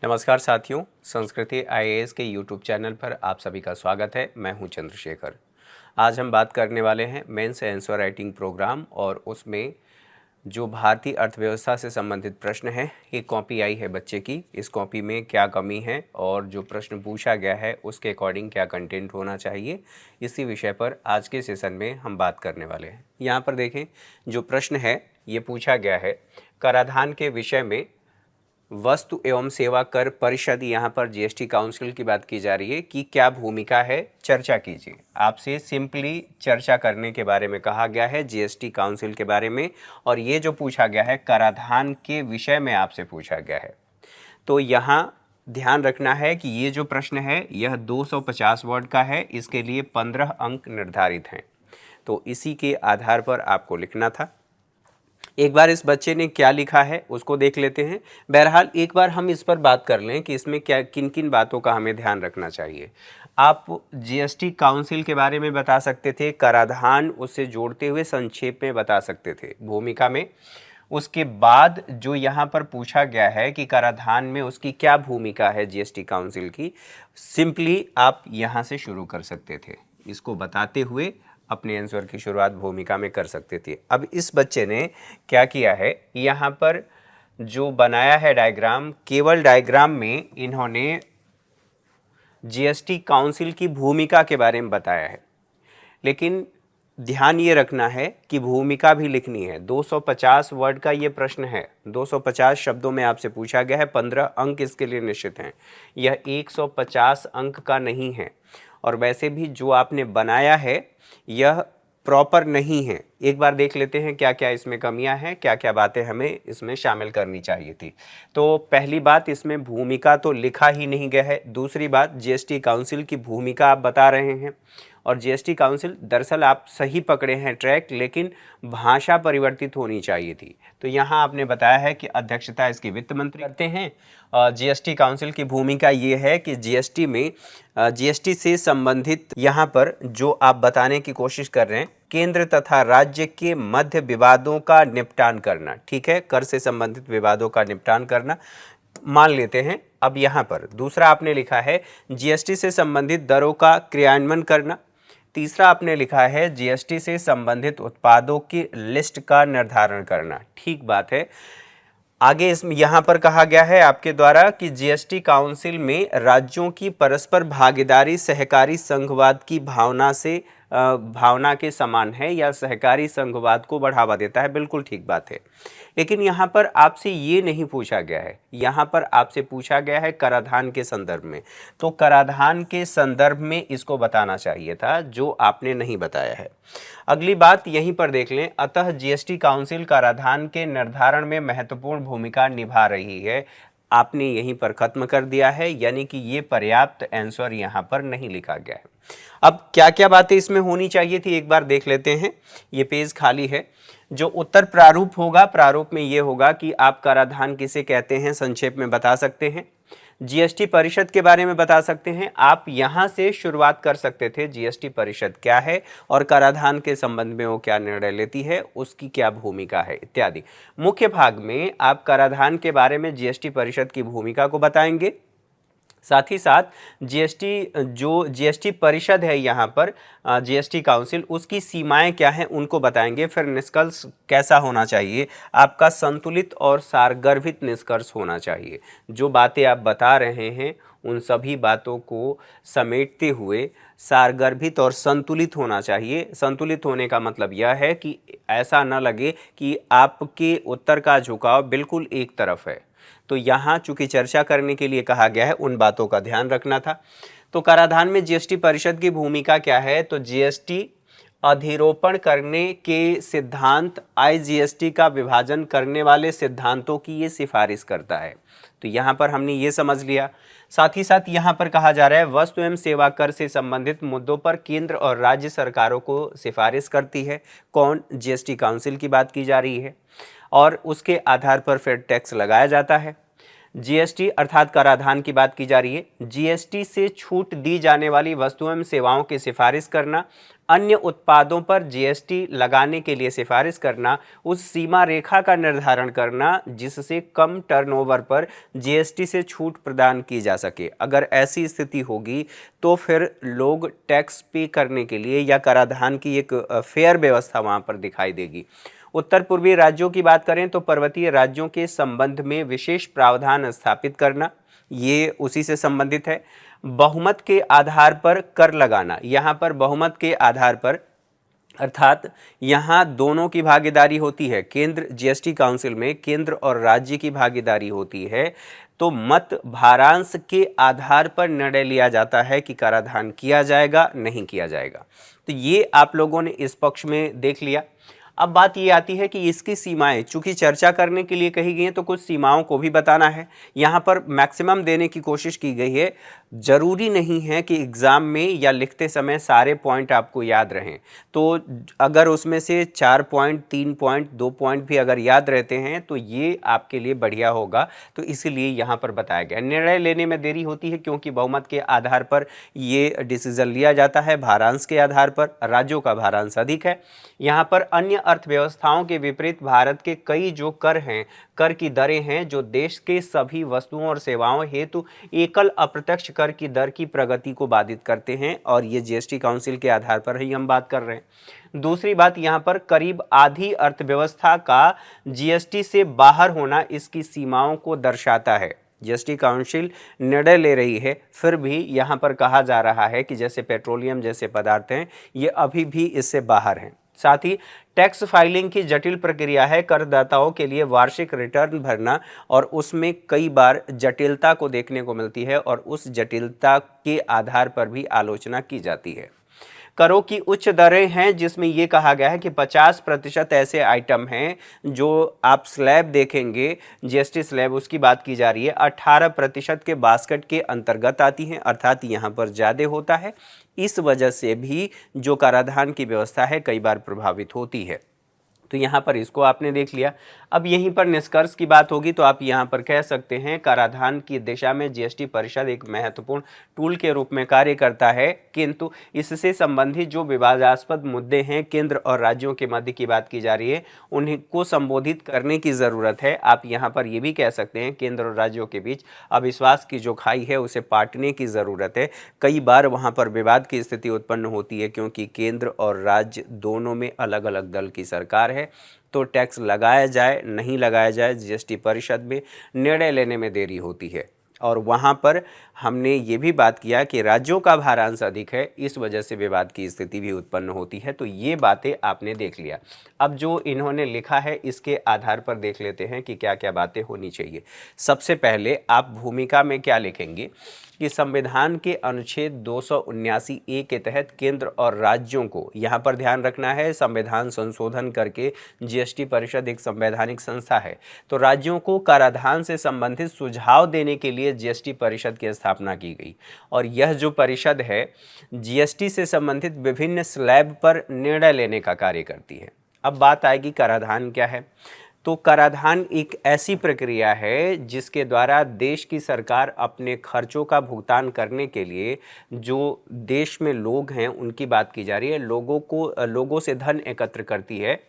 नमस्कार साथियों, संस्कृति आईएएस के यूट्यूब चैनल पर आप सभी का स्वागत है। मैं हूं चंद्रशेखर। आज हम बात करने वाले हैं मेंस आंसर राइटिंग प्रोग्राम और उसमें जो भारतीय अर्थव्यवस्था से संबंधित प्रश्न है, ये कॉपी आई है बच्चे की। इस कॉपी में क्या कमी है और जो प्रश्न पूछा गया है उसके अकॉर्डिंग क्या कंटेंट होना चाहिए, इसी विषय पर आज के सेशन में हम बात करने वाले हैं। यहाँ पर देखें, जो प्रश्न है ये पूछा गया है कराधान के विषय में वस्तु एवं सेवा कर परिषद, यहाँ पर जीएसटी काउंसिल की बात की जा रही है कि क्या भूमिका है, चर्चा कीजिए। आपसे सिंपली चर्चा करने के बारे में कहा गया है, जीएसटी काउंसिल के बारे में। और ये जो पूछा गया है कराधान के विषय में आपसे पूछा गया है, तो यहाँ ध्यान रखना है कि ये जो प्रश्न है यह 250 वर्ड का है। इसके लिए 15 अंक निर्धारित हैं, तो इसी के आधार पर आपको लिखना था। एक बार इस बच्चे ने क्या लिखा है उसको देख लेते हैं। बहरहाल एक बार हम इस पर बात कर लें कि इसमें क्या किन किन बातों का हमें ध्यान रखना चाहिए। आप जीएसटी काउंसिल के बारे में बता सकते थे, कराधान उससे जोड़ते हुए संक्षेप में बता सकते थे भूमिका में। उसके बाद जो यहाँ पर पूछा गया है कि कराधान में उसकी क्या भूमिका है जीएसटी काउंसिल की, सिंपली आप यहाँ से शुरू कर सकते थे। इसको बताते हुए अपने आंसर की शुरुआत भूमिका में कर सकते थे। अब इस बच्चे ने क्या किया है, यहाँ पर जो बनाया है डायग्राम, केवल डायग्राम में इन्होंने जीएसटी काउंसिल की भूमिका के बारे में बताया है, लेकिन ध्यान ये रखना है कि भूमिका भी लिखनी है। 250 वर्ड का ये प्रश्न है, 250 शब्दों में आपसे पूछा गया है, 15 अंक इसके लिए निश्चित हैं। यह 150 अंक का नहीं है। और वैसे भी जो आपने बनाया है यह प्रॉपर नहीं है। एक बार देख लेते हैं क्या क्या इसमें कमियां हैं, क्या क्या बातें हमें इसमें शामिल करनी चाहिए थी। तो पहली बात, इसमें भूमिका तो लिखा ही नहीं गया है। दूसरी बात, जीएसटी काउंसिल की भूमिका आप बता रहे हैं, और जीएसटी काउंसिल दरअसल आप सही पकड़े हैं ट्रैक, लेकिन भाषा परिवर्तित होनी चाहिए थी। तो यहाँ आपने बताया है कि अध्यक्षता इसकी वित्त मंत्री करते हैं। जीएसटी काउंसिल की भूमिका ये है कि जीएसटी में जीएसटी से संबंधित यहाँ पर जो आप बताने की कोशिश कर रहे हैं, केंद्र तथा राज्य के मध्य विवादों का निपटान करना। ठीक है, कर से संबंधित विवादों का निपटान करना मान लेते हैं। अब यहाँ पर दूसरा आपने लिखा है जीएसटी से संबंधित दरों का क्रियान्वयन करना। तीसरा आपने लिखा है जीएसटी से संबंधित उत्पादों की लिस्ट का निर्धारण करना। ठीक बात है। आगे इसमें यहाँ पर कहा गया है आपके द्वारा कि जीएसटी काउंसिल में राज्यों की परस्पर भागीदारी सहकारी संघवाद की भावना के समान है या सहकारी संघवाद को बढ़ावा देता है। बिल्कुल ठीक बात है, लेकिन यहाँ पर आपसे ये नहीं पूछा गया है। यहाँ पर आपसे पूछा गया है कराधान के संदर्भ में, तो कराधान के संदर्भ में इसको बताना चाहिए था, जो आपने नहीं बताया है। अगली बात यहीं पर देख लें, अतः जीएसटी काउंसिल कराधान के निर्धारण में महत्वपूर्ण भूमिका निभा रही है। आपने यहीं पर खत्म कर दिया है, यानी कि ये पर्याप्त आंसर यहाँ पर नहीं लिखा गया है। अब क्या क्या बातें इसमें होनी चाहिए थी एक बार देख लेते हैं। ये पेज खाली है। जो उत्तर प्रारूप होगा, प्रारूप में ये होगा कि आप कराधान किसे कहते हैं संक्षेप में बता सकते हैं। जीएसटी परिषद के बारे में बता सकते हैं। आप यहां से शुरुआत कर सकते थे, जीएसटी परिषद क्या है और कराधान के संबंध में वो क्या निर्णय लेती है, उसकी क्या भूमिका है इत्यादि। मुख्य भाग में आप कराधान के बारे में जीएसटी परिषद की भूमिका को बताएंगे, साथ ही साथ जीएसटी परिषद है यहाँ पर जीएसटी काउंसिल, उसकी सीमाएं क्या हैं उनको बताएंगे। फिर निष्कर्ष कैसा होना चाहिए, आपका संतुलित और सारगर्भित निष्कर्ष होना चाहिए। जो बातें आप बता रहे हैं उन सभी बातों को समेटते हुए सारगर्भित और संतुलित होना चाहिए। संतुलित होने का मतलब यह है कि ऐसा न लगे कि आपके उत्तर का झुकाव बिल्कुल एक तरफ है। तो यहाँ चूंकि चर्चा करने के लिए कहा गया है, उन बातों का ध्यान रखना था। तो कराधान में जीएसटी परिषद की भूमिका क्या है, तो जीएसटी अधिरोपण करने के सिद्धांत, आईजीएसटी का विभाजन करने वाले सिद्धांतों की ये सिफारिश करता है। तो यहाँ पर हमने ये समझ लिया। साथ ही साथ यहाँ पर कहा जा रहा है वस्तु एवं सेवा कर से संबंधित मुद्दों पर केंद्र और राज्य सरकारों को सिफारिश करती है। कौन? जीएसटी काउंसिल की बात की जा रही है, और उसके आधार पर फिर टैक्स लगाया जाता है। जीएसटी अर्थात कराधान की बात की जा रही है। जीएसटी से छूट दी जाने वाली वस्तुओं एवं सेवाओं की सिफारिश करना, अन्य उत्पादों पर जीएसटी लगाने के लिए सिफारिश करना, उस सीमा रेखा का निर्धारण करना जिससे कम टर्नओवर पर जीएसटी से छूट प्रदान की जा सके। अगर ऐसी स्थिति होगी तो फिर लोग टैक्स पे करने के लिए या कराधान की एक फेयर व्यवस्था वहां पर दिखाई देगी। उत्तर पूर्वी राज्यों की बात करें तो पर्वतीय राज्यों के संबंध में विशेष प्रावधान स्थापित करना, ये उसी से संबंधित है। बहुमत के आधार पर कर लगाना, यहाँ पर बहुमत के आधार पर अर्थात यहाँ दोनों की भागीदारी होती है। केंद्र जीएसटी काउंसिल में केंद्र और राज्य की भागीदारी होती है, तो मत भारांश के आधार पर निर्णय लिया जाता है कि कराधान किया जाएगा नहीं किया जाएगा। तो ये आप लोगों ने इस पक्ष में देख लिया। अब बात ये आती है कि इसकी सीमाएं, चूंकि चर्चा करने के लिए कही गई हैं तो कुछ सीमाओं को भी बताना है। यहाँ पर मैक्सिमम देने की कोशिश की गई है। जरूरी नहीं है कि एग्जाम में या लिखते समय सारे पॉइंट आपको याद रहें, तो अगर उसमें से 4 पॉइंट, 3 पॉइंट, 2 पॉइंट भी अगर याद रहते हैं तो ये आपके लिए बढ़िया होगा। तो इसीलिए यहाँ पर बताया गया। निर्णय लेने में देरी होती है क्योंकि बहुमत के आधार पर ये डिसीजन लिया जाता है, भारांश के आधार पर। राज्यों का भारांश अधिक है। यहाँ पर अन्य अर्थव्यवस्थाओं के विपरीत भारत के कई जो कर हैं, कर की दरें हैं जो देश के सभी वस्तुओं और सेवाओं हेतु एकल अप्रत्यक्ष कर की दर की प्रगति को बाधित करते हैं, और ये जीएसटी काउंसिल के आधार पर ही हम बात कर रहे हैं। दूसरी बात, यहाँ पर करीब आधी अर्थव्यवस्था का जीएसटी से बाहर होना इसकी सीमाओं को दर्शाता है। जीएसटी काउंसिल निर्णय ले रही है, फिर भी यहाँ पर कहा जा रहा है कि जैसे पेट्रोलियम जैसे पदार्थ हैं ये अभी भी इससे बाहर हैं। साथ ही टैक्स फाइलिंग की जटिल प्रक्रिया है। करदाताओं के लिए वार्षिक रिटर्न भरना, और उसमें कई बार जटिलता को देखने को मिलती है और उस जटिलता के आधार पर भी आलोचना की जाती है। करों की उच्च दरें हैं जिसमें यह कहा गया है कि 50% ऐसे आइटम हैं जो आप स्लैब देखेंगे, जीएसटी स्लैब उसकी बात की जा रही है, 18% के बास्केट के अंतर्गत आती हैं, अर्थात यहाँ पर ज़्यादा होता है। इस वजह से भी जो कराधान की व्यवस्था है कई बार प्रभावित होती है। तो यहाँ पर इसको आपने देख लिया। अब यहीं पर निष्कर्ष की बात होगी तो आप यहाँ पर कह सकते हैं कराधान की दिशा में जीएसटी परिषद एक महत्वपूर्ण टूल के रूप में कार्य करता है, किंतु इससे संबंधित जो विवादास्पद मुद्दे हैं केंद्र और राज्यों के मध्य की बात की जा रही है, उन्हीं को संबोधित करने की ज़रूरत है। आप यहाँ पर ये भी कह सकते हैं केंद्र और राज्यों के बीच अविश्वास की जो खाई है उसे पाटने की ज़रूरत है। कई बार वहाँ पर विवाद की स्थिति उत्पन्न होती है क्योंकि केंद्र और राज्य दोनों में अलग अलग दल की सरकार है, तो टैक्स लगाया जाए नहीं लगाया जाए जीएसटी परिषद में निर्णय लेने में देरी होती है। और वहाँ पर हमने ये भी बात किया कि राज्यों का भारांश अधिक है, इस वजह से विवाद की स्थिति भी उत्पन्न होती है। तो ये बातें आपने देख लिया। अब जो इन्होंने लिखा है इसके आधार पर देख लेते हैं कि क्या क्या बातें होनी चाहिए। सबसे पहले आप भूमिका में क्या लिखेंगे कि संविधान के अनुच्छेद 279 ए के तहत केंद्र और राज्यों को, यहाँ पर ध्यान रखना है संविधान संशोधन करके जीएसटी परिषद एक संवैधानिक संस्था है, तो राज्यों को कराधान से संबंधित सुझाव देने के लिए जीएसटी परिषद की स्थापना की गई। और यह जो परिषद है जीएसटी से संबंधित विभिन्न स्लैब पर निर्णय लेने का कार्य करती है। अब बात आएगी कराधान क्या है। तो कराधान एक ऐसी प्रक्रिया है जिसके द्वारा देश की सरकार अपने खर्चों का भुगतान करने के लिए, जो देश में लोग हैं उनकी बात की जा रही है, लोगों से धन एकत्र करती है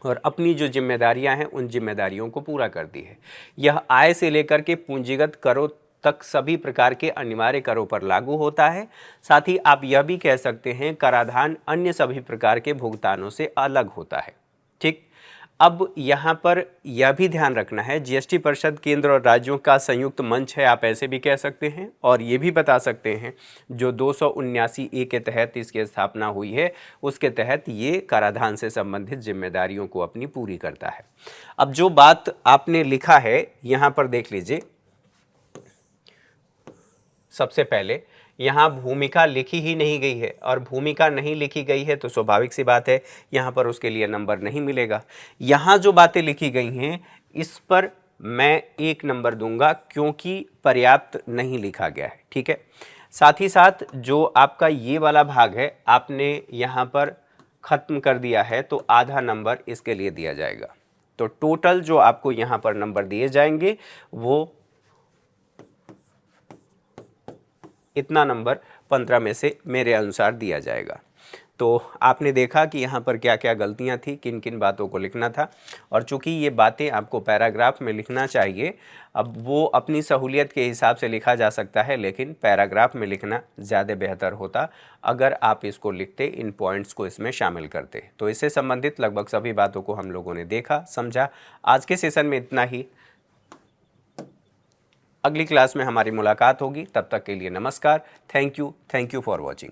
और अपनी जो जिम्मेदारियां हैं उन जिम्मेदारियों को पूरा करती है। यह आय से लेकर के पूंजीगत करों तक सभी प्रकार के अनिवार्य करों पर लागू होता है। साथ ही आप यह भी कह सकते हैं कराधान अन्य सभी प्रकार के भुगतानों से अलग होता है। ठीक, अब यहाँ पर यह भी ध्यान रखना है जीएसटी परिषद केंद्र और राज्यों का संयुक्त मंच है, आप ऐसे भी कह सकते हैं। और ये भी बता सकते हैं जो 279 ए के तहत इसकी स्थापना हुई है उसके तहत ये कराधान से संबंधित जिम्मेदारियों को अपनी पूरी करता है। अब जो बात आपने लिखा है यहाँ पर देख लीजिए। सबसे पहले यहाँ भूमिका लिखी ही नहीं गई है, और भूमिका नहीं लिखी गई है तो स्वाभाविक सी बात है यहाँ पर उसके लिए नंबर नहीं मिलेगा। यहाँ जो बातें लिखी गई हैं इस पर मैं 1 नंबर दूंगा क्योंकि पर्याप्त नहीं लिखा गया है। ठीक है, साथ ही साथ जो आपका ये वाला भाग है आपने यहाँ पर ख़त्म कर दिया है तो आधा नंबर इसके लिए दिया जाएगा। तो टोटल जो आपको यहाँ पर नंबर दिए जाएंगे वो इतना नंबर 15 में से मेरे अनुसार दिया जाएगा। तो आपने देखा कि यहाँ पर क्या क्या गलतियाँ थी, किन किन बातों को लिखना था, और चूंकि ये बातें आपको पैराग्राफ में लिखना चाहिए, अब वो अपनी सहूलियत के हिसाब से लिखा जा सकता है, लेकिन पैराग्राफ में लिखना ज़्यादा बेहतर होता अगर आप इसको लिखते, इन पॉइंट्स को इसमें शामिल करते। तो इससे संबंधित लगभग सभी बातों को हम लोगों ने देखा, समझा। आज के सेशन में इतना ही। अगली क्लास में हमारी मुलाकात होगी, तब तक के लिए नमस्कार। Thank you for watching.